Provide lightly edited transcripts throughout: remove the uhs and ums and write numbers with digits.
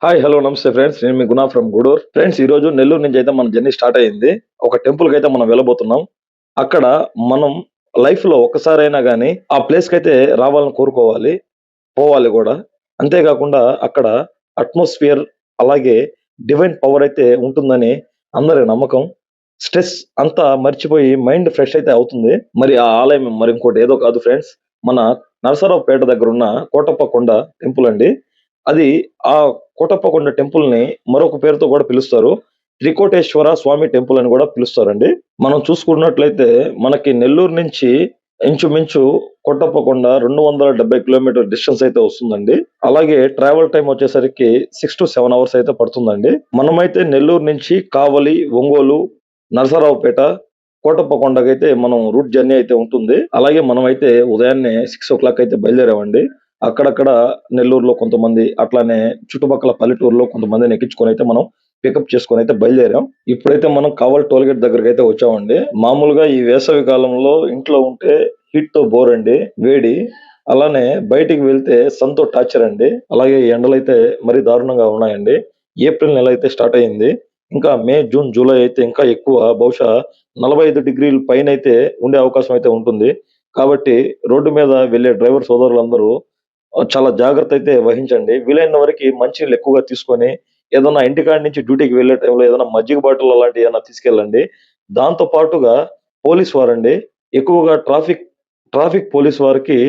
Hi hello నమస్తే friends, నేను మీ గుణ from Gudur. Friends, ఈ రోజు నెల్లూరు నుంచి అయితే మన జర్నీ స్టార్ట్ అయింది. ఒక టెంపుల్ కి అయితే మనం వెళ్ళబోతున్నాం. అక్కడ మనం లైఫ్ లో ఒక్కసారైనా గానీ ఆ ప్లేస్ కి అయితే రావాలని కోరుకోవాలి, పోవాలి కూడా. అంతేకాకుండా అక్కడ అట్మాస్ఫియర్, అలాగే డివైన్ పవర్ అయితే ఉంటుందని అందరి నమ్మకం. స్ట్రెస్ అంతా మర్చిపోయి మైండ్ ఫ్రెష్ అయితే అవుతుంది. మరి ఆ ఆలయం మరి ఇంకోటి ఏదో కాదు ఫ్రెండ్స్, మన నరసరావుపేట దగ్గర ఉన్న కోటప్ప కొండ టెంపుల్ అండి. అది ఆ కోటప్ప కొండ టెంపుల్ ని మరొక పేరుతో కూడా పిలుస్తారు. త్రికోటేశ్వర స్వామి టెంపుల్ అని కూడా పిలుస్తారండి. మనం చూసుకున్నట్లయితే మనకి నెల్లూరు నుంచి ఇంచుమించు కోటప్పకొండ 270 కిలోమీటర్ డిస్టెన్స్ అయితే వస్తుందండి. అలాగే ట్రావెల్ టైం వచ్చేసరికి 6 to 7 అవర్స్ అయితే పడుతుందండి. మనమైతే నెల్లూరు నుంచి కావలి, ఒంగోలు, నరసరావుపేట, కోటప్పకొండకైతే మనం రూట్ జర్నీ అయితే ఉంటుంది. అలాగే మనమైతే ఉదయాన్నే 6 o'clock అయితే బయలుదేరామండి. అక్కడక్కడ నెల్లూరులో కొంతమంది, అట్లానే చుట్టుపక్కల పల్లెటూరులో కొంతమందిని ఎక్కించుకొని అయితే మనం పికప్ చేసుకొని అయితే బయలుదేరాం. ఇప్పుడైతే మనం కావల్ టోల్ గేట్ దగ్గరికి అయితే వచ్చామండి. మామూలుగా ఈ వేసవి కాలంలో ఇంట్లో ఉంటే హీట్ తో బోర్ అండి, వేడి. అలానే బయటికి వెళ్తే సన్తో టార్చర్ అండి. అలాగే ఈ ఎండలైతే మరీ దారుణంగా ఉన్నాయండి. ఏప్రిల్ నెల అయితే స్టార్ట్ అయింది. ఇంకా మే, జూన్, జూలై అయితే ఇంకా ఎక్కువ, బహుశా 45 డిగ్రీల పైన అయితే ఉండే అవకాశం అయితే ఉంటుంది. కాబట్టి రోడ్డు మీద వెళ్ళే డ్రైవర్ సోదరులందరూ చాలా జాగ్రత్త అయితే వహించండి. వీలైన వరకి మంచినీళ్ళు ఎక్కువగా తీసుకొని, ఏదన్నా ఇంటికాడ నుంచి డ్యూటీకి వెళ్ళే టైంలో ఏదైనా మజ్జిగ బాటిల్ అలాంటివి ఏమన్నా తీసుకెళ్ళండి. దాంతో పాటుగా పోలీస్ వారండి, ఎక్కువగా ట్రాఫిక్ పోలీస్ వారికి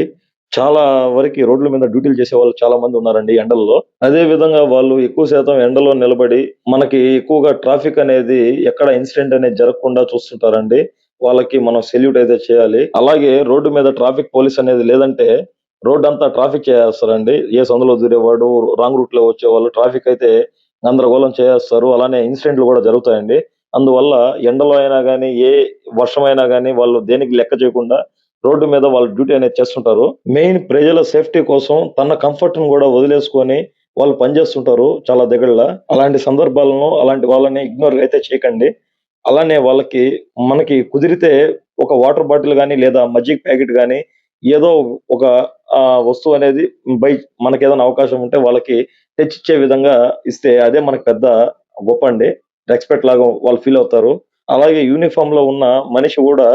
చాలా వరకి రోడ్ల మీద డ్యూటీలు చేసేవాళ్ళు చాలా మంది ఉన్నారండి ఎండల్లో. అదే విధంగా వాళ్ళు ఎక్కువ శాతం ఎండలో నిలబడి మనకి ఎక్కువగా ట్రాఫిక్ అనేది ఎక్కడ ఇన్సిడెంట్ అనేది జరగకుండా చూస్తుంటారండి. వాళ్ళకి మనం సెల్యూట్ అయితే చేయాలి. అలాగే రోడ్డు మీద ట్రాఫిక్ పోలీస్ అనేది లేదంటే రోడ్డంతా ట్రాఫిక్ చేసేస్తారండి. ఏ సందులో దూరేవాడు, రాంగ్ రూట్‌లో వచ్చేవాళ్ళు ట్రాఫిక్ అయితే గందరగోళం చేసేస్తారు. అలానే ఇన్సిడెంట్లు గూడా జరుగుతాయండి. అందువల్ల ఎండలో అయినా గానీ, ఏ వర్షమైనా గానీ వాళ్ళు దేనికి లెక్క చేయకుండా రోడ్డు మీద వాళ్ళ డ్యూటీ అనేది చేస్తుంటారు. మెయిన్ ప్రజల సేఫ్టీ కోసం తన కంఫర్ట్‌ని గూడా వదిలేసుకొని వాళ్ళు పనిచేస్తుంటారు చాలా దగ్గరల. అలాంటి సందర్భాలను, అలాంటి వాళ్ళని ఇగ్నోర్ అయితే చేయకండి. అలానే వాళ్ళకి మనకి కుదిరితే ఒక వాటర్ బాటిల్ గానీ, లేదా మజ్జిగ ప్యాకెట్ గానీ, ఏదో ఒక వస్తువనేది బై మనకేదైనా అవకాశం ఉంటే వాళ్ళకి తెచ్చిచ్చే విధంగా ఇస్తే అదే మనకు పెద్ద గొప్పండి. రెస్పెక్ట్ లాగా వాళ్ళు ఫీల్ అవుతారు. అలాగే యూనిఫార్మ్‌లో ఉన్న మనిషి గూడా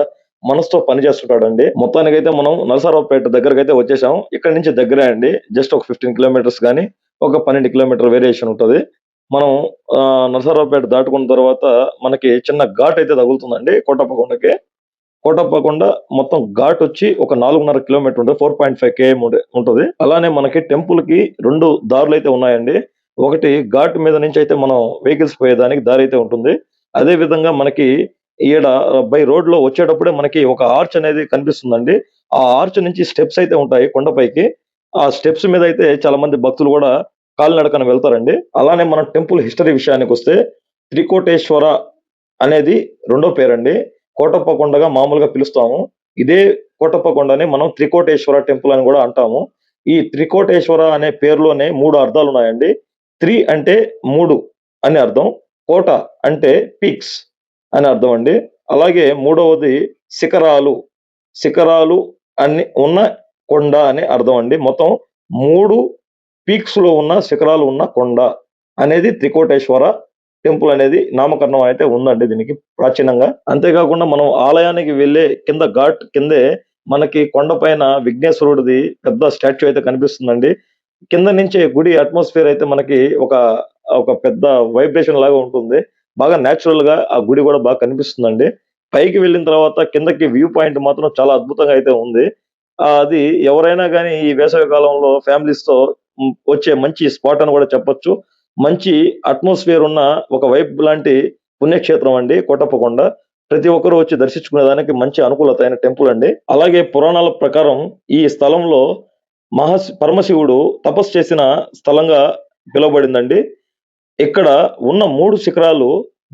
మనసుతో పని చేస్తుంటాడండి. మొత్తానికైతే మనం నరసరావుపేట దగ్గరకైతే వచ్చేసాం. ఇక్కడి నుంచి దగ్గరే అండి. జస్ట్ ఒక 15 కిలోమీటర్స్ గాని, ఒక 12 కిలోమీటర్ వేరియేషన్ ఉంటది. మనం నరసరావుపేట దాటుకున్న తర్వాత మనకి చిన్న ఘాట్ అయితే తగులుతుందండి కోటప్పకొండకి. కోటప్పకొండ మొత్తం ఘాటొచ్చి ఒక 4.5 కిలోమీటర్ ఉంటది. 4.5 కేఎం ఉంటది. అలానే మనకి టెంపుల్‌కి 2 దారులైతే ఉన్నాయండి. ఒకటి ఘాట్ మీద నుంచి అయితే మనం వెహికల్స్ పోయేదానికి దారైతే ఉంటుంది. అదే విధంగా మనకి ఈడ బై రోడ్‌లో వచ్చేటప్పుడే మనకి ఒక ఆర్చ్ అనేది కనిపిస్తుందండి. ఆ ఆర్చ్ నుంచి స్టెప్స్ అయితే ఉంటాయి కొండపైకి. ఆ స్టెప్స్ మీద అయితే చాలా మంది భక్తులు గూడా కాలినడకన వెళ్తారండి. అలానే మన టెంపుల్ హిస్టరీ విషయానికొస్తే త్రికోటేశ్వర అనేది రెండో పేరండి. కోటప్ప కొండగా మామూలుగా పిలుస్తాము. ఇదే కోటప్ప కొండని మనం త్రికోటేశ్వర టెంపుల్ అని గూడా అంటాము. ఈ త్రికోటేశ్వర అనే పేరులోనే 3 అర్థాలున్నాయండి. అంటే 3 అని అర్థం. కోట అంటే పీక్స్ అని అర్థం అండి. అలాగే మూడవది శిఖరాలు. శిఖరాలు అని ఉన్న కొండ అని అర్థం అండి. మొత్తం 3 పీక్స్‌లో ఉన్న శిఖరాలు ఉన్న కొండ అనేది త్రికోటేశ్వర టెంపుల్ అనేది నామకరణం అయితే ఉందండి దీనికి ప్రాచీనంగా. అంతేకాకుండా మనం ఆలయానికి వెళ్ళే కింద ఘాట్ కిందే మనకి కొండపైన విఘ్నేశ్వరుడిది పెద్ద స్టాచ్యూ అయితే కనిపిస్తుందండి. కింద నుంచే గుడి అట్మాస్ఫియర్ అయితే మనకి ఒక ఒక పెద్ద వైబ్రేషన్ లాగా ఉంటుంది. బాగా నేచురల్‌గా ఆ గుడి గూడా బాగా కనిపిస్తుందండి. పైకి వెళ్ళిన తర్వాత కిందకి వ్యూ పాయింట్ మాత్రం చాలా అద్భుతంగా అయితే ఉంది. అది ఎవరైనా గాని ఈ వేసవి కాలంలో ఫ్యామిలీస్‌తో వచ్చే మంచి స్పాట్ అని గూడా చెప్పొచ్చు. మంచి అట్మాస్ఫియర్ ఉన్న ఒక వైబ్ లాంటి పుణ్యక్షేత్రం అండి కోటప్పకొండ. ప్రతి ఒక్కరు వచ్చి దర్శించుకునేదానికి మంచి అనుకూలత అయిన టెంపుల్ అండి. అలాగే పురాణాల ప్రకారం ఈ స్థలంలో పరమశివుడు తపస్సు చేసిన స్థలంగా పిలువబడిందండి. ఇక్కడ ఉన్న 3 శిఖరాలు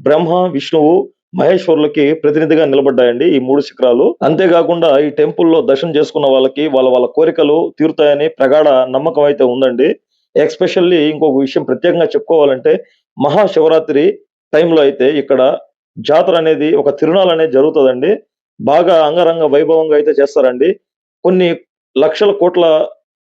బ్రహ్మ, విష్ణువు, మహేశ్వరులకి ప్రతినిధిగా నిలబడ్డాయండి ఈ 3 శిఖరాలు. అంతేగాకుండా ఈ టెంపుల్‌లో దర్శనం చేసుకున్న వాళ్ళకి వాళ్ళ కోరికలు తీరుతాయని ప్రగాఢ నమ్మకం అయితే ఉందండి. ఎస్పెషల్లీ ఇంకొక విషయం ప్రత్యేకంగా చెప్పుకోవాలంటే మహాశివరాత్రి టైంలో అయితే ఇక్కడ జాతర అనేది ఒక తిరునాళనేది జరుగుతదండి. బాగా అంగరంగ వైభవంగా అయితే చేస్తారండి. కొన్ని లక్షల కోట్ల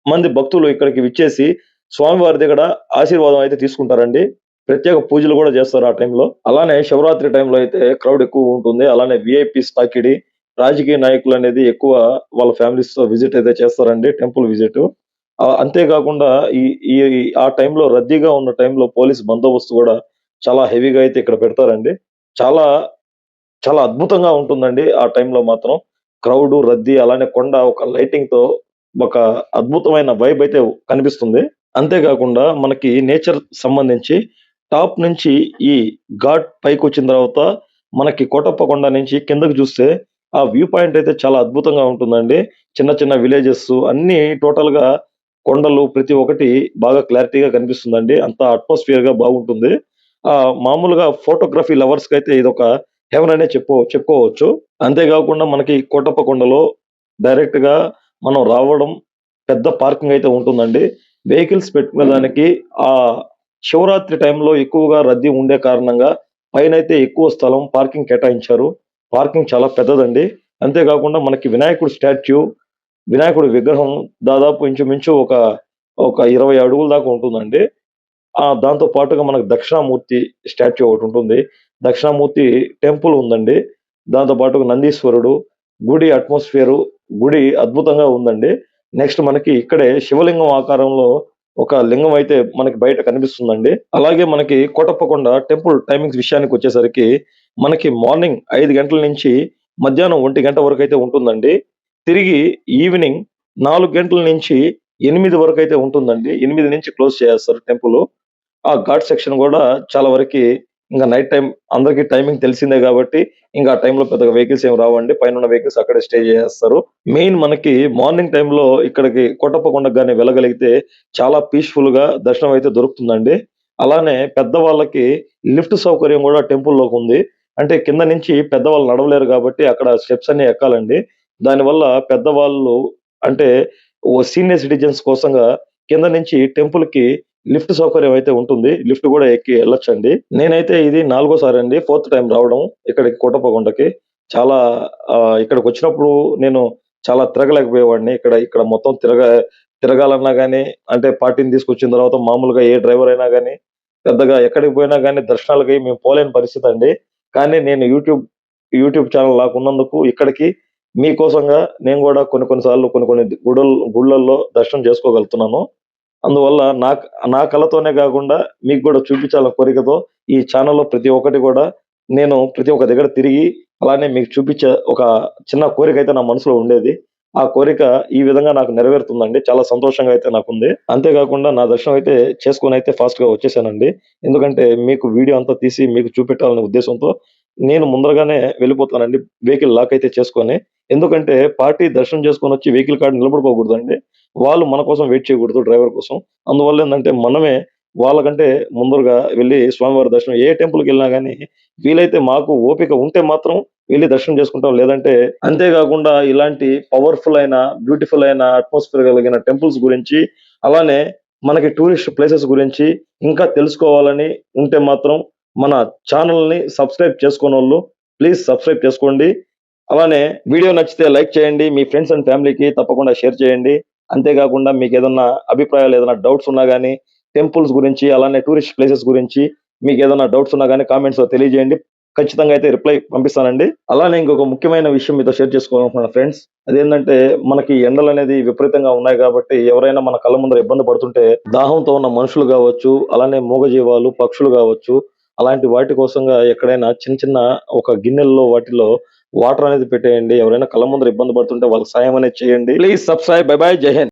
మంది భక్తులు ఇక్కడికి విచ్చేసి స్వామివారి దగ్గర ఆశీర్వాదం అయితే తీసుకుంటారండి. ప్రత్యేక పూజలు కూడా చేస్తారు ఆ టైంలో. అలానే శివరాత్రి టైంలో అయితే క్రౌడ్ ఎక్కువ ఉంటుంది. అలానే వీఐపీస్ తాకిడి, రాజకీయ నాయకులు అనేది ఎక్కువ వాళ్ళ ఫ్యామిలీస్‌తో విజిట్ అయితే చేస్తారండి. Temple visit. అంతేకాకుండా ఈ ఈ ఆ టైంలో రద్దీగా ఉన్న టైంలో పోలీస్ బందోబస్తు కూడా చాలా హెవీగా అయితే ఇక్కడ పెడతారండి. చాలా చాలా అద్భుతంగా ఉంటుందండి ఆ టైంలో మాత్రం. క్రౌడు, రద్దీ అలానే కొండ ఒక లైటింగ్‌తో ఒక అద్భుతమైన వైబ్ అయితే కనిపిస్తుంది. అంతేకాకుండా మనకి నేచర్ సంబంధించి టాప్ నుంచి ఈ ఘాట్ పైకొచ్చిన తర్వాత మనకి కోటప్ప కొండ నుంచి కిందకి చూస్తే ఆ వ్యూ పాయింట్ అయితే చాలా అద్భుతంగా ఉంటుందండి. చిన్న చిన్న విలేజెస్ అన్నీ టోటల్‌గా కొండలు ప్రతి ఒక్కటి బాగా క్లారిటీగా కనిపిస్తుందండి. అంతా అట్మాస్ఫియర్‌గా బాగుంటుంది. మామూలుగా ఫోటోగ్రఫీ లవర్స్‌కైతే ఇదొక హెవెన్ అనే చెప్పుకోవచ్చు. అంతేగాకుండా మనకి కోటప్ప కొండలో డైరెక్ట్‌గా మనం రావడం పెద్ద పార్కింగ్ అయితే ఉంటుందండి. వెహికల్స్ పెట్టుకునేదానికి ఆహ్, శివరాత్రి టైంలో ఎక్కువగా రద్దీ ఉండే కారణంగా పైనైతే ఎక్కువ స్థలం పార్కింగ్ కేటాయించారు. పార్కింగ్ చాలా పెద్దదండి. అంతేగాకుండా మనకి వినాయకుడి స్టాచ్యూ, వినాయకుడి విగ్రహం దాదాపు ఇంచుమించు ఒక 20 అడుగుల దాకా ఉంటుందండి. దాంతో పాటుగా మనకు దక్షిణామూర్తి స్టాచ్యూ ఒకటుంటుంది. దక్షిణామూర్తి టెంపుల్ ఉందండి. దాంతో పాటుగా నందీశ్వరుడు, గుడి అట్మాస్ఫియరు, గుడి అద్భుతంగా ఉందండి. నెక్స్ట్ మనకి ఇక్కడే శివలింగం ఆకారంలో ఒక లింగం అయితే మనకి బయట కనిపిస్తుందండి. అలాగే మనకి కోటప్పకొండ టెంపుల్ టైమింగ్స్ విషయానికొచ్చేసరికి మనకి మార్నింగ్ 5 గంటల నుంచి మధ్యాహ్నం 1 గంట వరకైతే ఉంటుందండి. తిరిగి ఈవినింగ్ 4 గంటల నుంచి 8 వరకైతే ఉంటుందండి. 8 నుంచి క్లోజ్ చేసేస్తారు టెంపులు. ఆ ఘాట్ సెక్షన్ గూడా చాలా వరకి ఇంక నైట్ టైమ్ అందరికి టైమింగ్ తెలిసిందే గాబట్టి, ఇంక ఆ టైంలో పెద్దగా వెహికల్స్ ఏమి రావండి. పైనున్న వెహికల్స్ అక్కడే స్టే జేసేస్తారు. మెయిన్ మనకి మార్నింగ్ టైమ్‌లో ఇక్కడికి కోటప్ప కొండకు గాని వెళ్ళగలిగితే చాలా పీస్‌ఫుల్‌గా దర్శనం అయితే దొరుకుతుందండి. అలానే పెద్దవాళ్ళకి లిఫ్ట్ సౌకర్యం గూడా టెంపుల్‌లోకుంది. అంటే కింద నుంచి పెద్దవాళ్ళు నడవలేరు గాబట్టి అక్కడ స్టెప్స్ అన్నీ ఎక్కాలండి. దానివల్ల పెద్దవాళ్ళు అంటే సీనియర్ సిటిజన్స్ కోసంగా కింద నుంచి టెంపుల్‌కి లిఫ్ట్ సౌకర్యం అయితే ఉంటుంది. లిఫ్ట్ గూడా ఎక్కి ఎళ్ళొచ్చండి. నేనైతే ఇది నాలుగోసారండి. ఫోర్త్ టైమ్ రావడం ఇక్కడికి కోటప్పకొండకి. చాలా ఇక్కడికొచ్చినప్పుడు నేను చాలా తిరగలేకపోయేవాడిని. ఇక్కడ ఇక్కడ మొత్తం తిరగాలన్నా గాని అంటే పార్టీని తీసుకొచ్చిన తర్వాత మామూలుగా ఏ డ్రైవర్ అయినా గాని పెద్దగా ఎక్కడికి పోయినా గాని దర్శనాలకి మేము పోలేని పరిస్థితండి. కానీ నేను యూట్యూబ్ ఛానెల్ నాకున్నందుకు ఇక్కడికి మీకోసంగా నేను గూడా కొన్ని కొన్ని సార్లు కొన్ని గుడుల్లో దర్శనం చేసుకోగలుగుతున్నాను. అందువల్ల నా కళతోనే గాకుండా మీకు గూడా చూపించాలన్న కోరికతో ఈ ఛానెల్‌లో ప్రతి ఒక్కటి గూడా నేను ప్రతి ఒక్క దగ్గర తిరిగి అలానే మీకు చూపించే ఒక చిన్న కోరికైతే నా మనసులో ఉండేది. ఆ కోరిక ఈ విధంగా నాకు నెరవేరుతుందండి. చాలా సంతోషంగా అయితే నాకుంది. అంతేగాకుండా నా దర్శనం అయితే చేసుకొనైతే ఫాస్ట్‌గా వచ్చేసానండి. ఎందుకంటే మీకు వీడియో అంతా తీసి మీకు చూపెట్టాలనే ఉద్దేశంతో నేను ముందరగానే వెళ్ళిపోతానండి. వెహికల్ లాక్ అయితే చేసుకొని. ఎందుకంటే పార్టీ దర్శనం చేసుకొనొచ్చి వెహికల్ కాడ నిలబడుకోకూడదండి. వాళ్ళు మన కోసం వెయిట్ చేయకూడదు డ్రైవర్ కోసం. అందువల్లేందంటే మనమే వాళ్ళకంటే ముందరగా వెళ్లి స్వామివారి దర్శనం ఏ టెంపుల్‌కెళ్ళినా గాని వీలైతే మాకు ఓపిక ఉంటే మాత్రం వెళ్లి దర్శనం చేసుకుంటాం. లేదంటే అంతేగాకుండా ఇలాంటి పవర్‌ఫుల్ అయిన, బ్యూటిఫుల్ అయిన అట్మాస్ఫియర్ కలిగిన టెంపుల్స్ గురించి, అలానే మనకి టూరిస్ట్ ప్లేసెస్ గురించి ఇంకా తెలుసుకోవాలని ఉంటే మాత్రం మన ఛానెల్‌ని సబ్స్క్రైబ్ చేసుకోనోళ్ళు ప్లీజ్ సబ్స్క్రైబ్ చేసుకోండి. అలానే వీడియో నచ్చితే లైక్ చేయండి. మీ ఫ్రెండ్స్ అండ్ ఫ్యామిలీకి తప్పకుండా షేర్ చేయండి. అంతేగాకుండా మీకేదన్నా అభిప్రాయాలు ఏదైనా డౌట్స్ ఉన్నా గాని, టెంపుల్స్ గురించి, అలానే టూరిస్ట్ ప్లేసెస్ గురించి మీకేదన్నా డౌట్స్ ఉన్నా గాని కామెంట్స్‌లో తెలియజేయండి. ఖచ్చితంగా అయితే రిప్లై పంపిస్తానండి. అలానే ఇంకొక ముఖ్యమైన విషయం మీతో షేర్ చేసుకోవాలనుకుంటున్నాను ఫ్రెండ్స్. అదేంటంటే మనకి ఎండలనేది విపరీతంగా ఉన్నాయి కాబట్టి ఎవరైనా మన కళ్ళ ముందర ఇబ్బంది పడుతుంటే దాహంతో ఉన్న మనుషులు గావచ్చు, అలానే మూగజీవాలు, పక్షులు గావచ్చు, అలాంటి వాటి కోసంగా ఎక్కడైనా చిన్న చిన్న ఒక గిన్నెల్లో వాటిలో వాటర్ అనేది పెట్టేయండి. ఎవరైనా కళ్ళ ముందర ఇబ్బంది పడుతుంటే వాళ్ళకి సాయం అనేది చేయండి. Please subscribe. By by. జై హింద్.